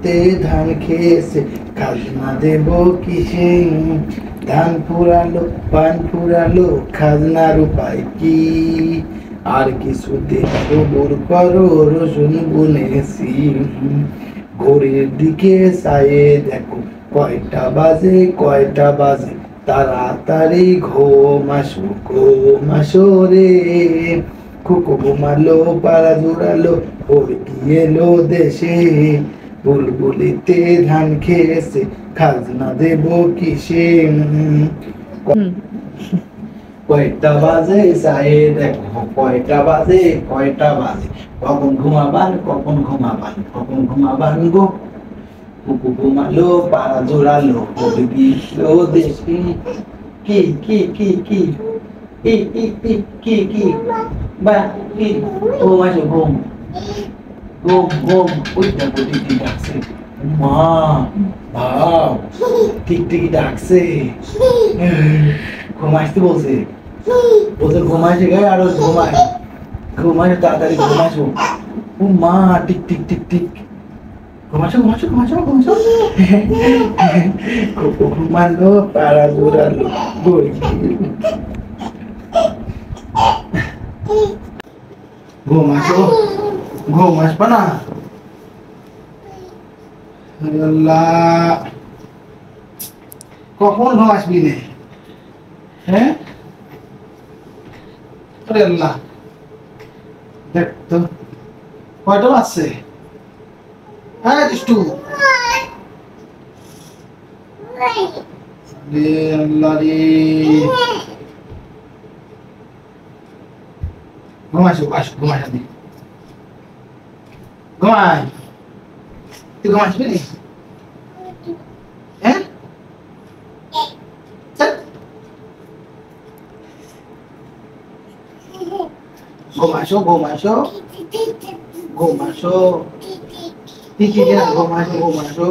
বুলিতে ধান খেয়েছে, খাজনা দেব কিসে? ধান ফুরালো, পান ফুরালো, খাজনার উপায় কি? আর কিছু দিন সবুর করো, রসুন বুনেছি। ঘড়ির দিকে চাইয়ে দেখো, কয়টা বাজে, কয়টা বাজে? তাড়াতাড়ি ঘুম আসো রে। কুকু ঘুমালো, পাড়া জোড়ালো, কি এলো দেশে। বুলবুলিতে ধান খেয়েছে, খাজনা দেব কিসে? কয়টা বাজে চাইয়ে দেখো, কয়টা বাজে, কয়টা বাজে? কখন ঘুমাবান, কখন ঘুমাবান, কখন ঘুমাবান গো? কুকু ঘুমালো, পাড়া জোড়ালো, গেলো দেশে। কি কি কি কি কি কি কি কি কি বা কি? ঘুম আসো, ঘুম ঘুম ঘুম। ওই দেখো টিকটিকি ডাকছে, মা ভাব টিকটিকি ডাকছে। ঘুম আসতে বলছে, বলছে ঘুম আসে গায়ে, আরো ঘুমায়, ঘুমায় তাড়াতাড়ি ঘুম আসো। ও মা, টিক টিক টিক টিক। ঘুমাসো ঘুমাসো ঘুমাসো ঘুমাসো। ঘুমালো, পাড়া জোড়ালো, ঘুমাসো, ঘুম আসবে না? আল্লাহ, কখন ঘুম আসবি নে? হ্যাঁ, আরে আল্লাহ, দেখ তো কয়টা বাজছে? হ্যাঁ দুষ্টু, রে আল্লাহ রে। ঘুমাসো, আসো ঘুমাই, আমি ঘুমাই। তুই ঘুমাসবি নি? হ্যাঁ, ঘুমাসো ঘুমাসো ঘুমাসো। ঠিক আছে, ঘুমাসো ঘুমাসো।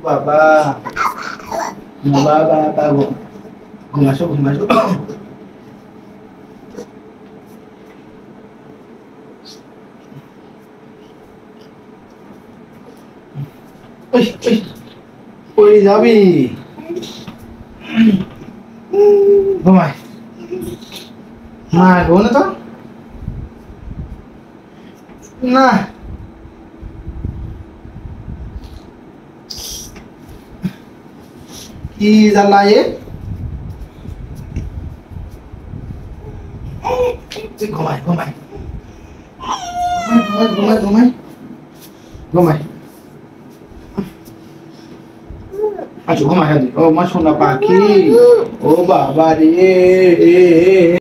বাবা বাবা বাবা, ঘুমাসো ঘুমাসো। ওই যাবি? ঘুমাই মা, ঘুমনে তো না। কি জ্বালা এ? ঘুমাই ঘুমাই ঘুমাই ঘুমাই ঘুমাই ঘুমাই। আচ্ছা ঘুমাই, ও মা সোনা পাখি, ও বাবা রে।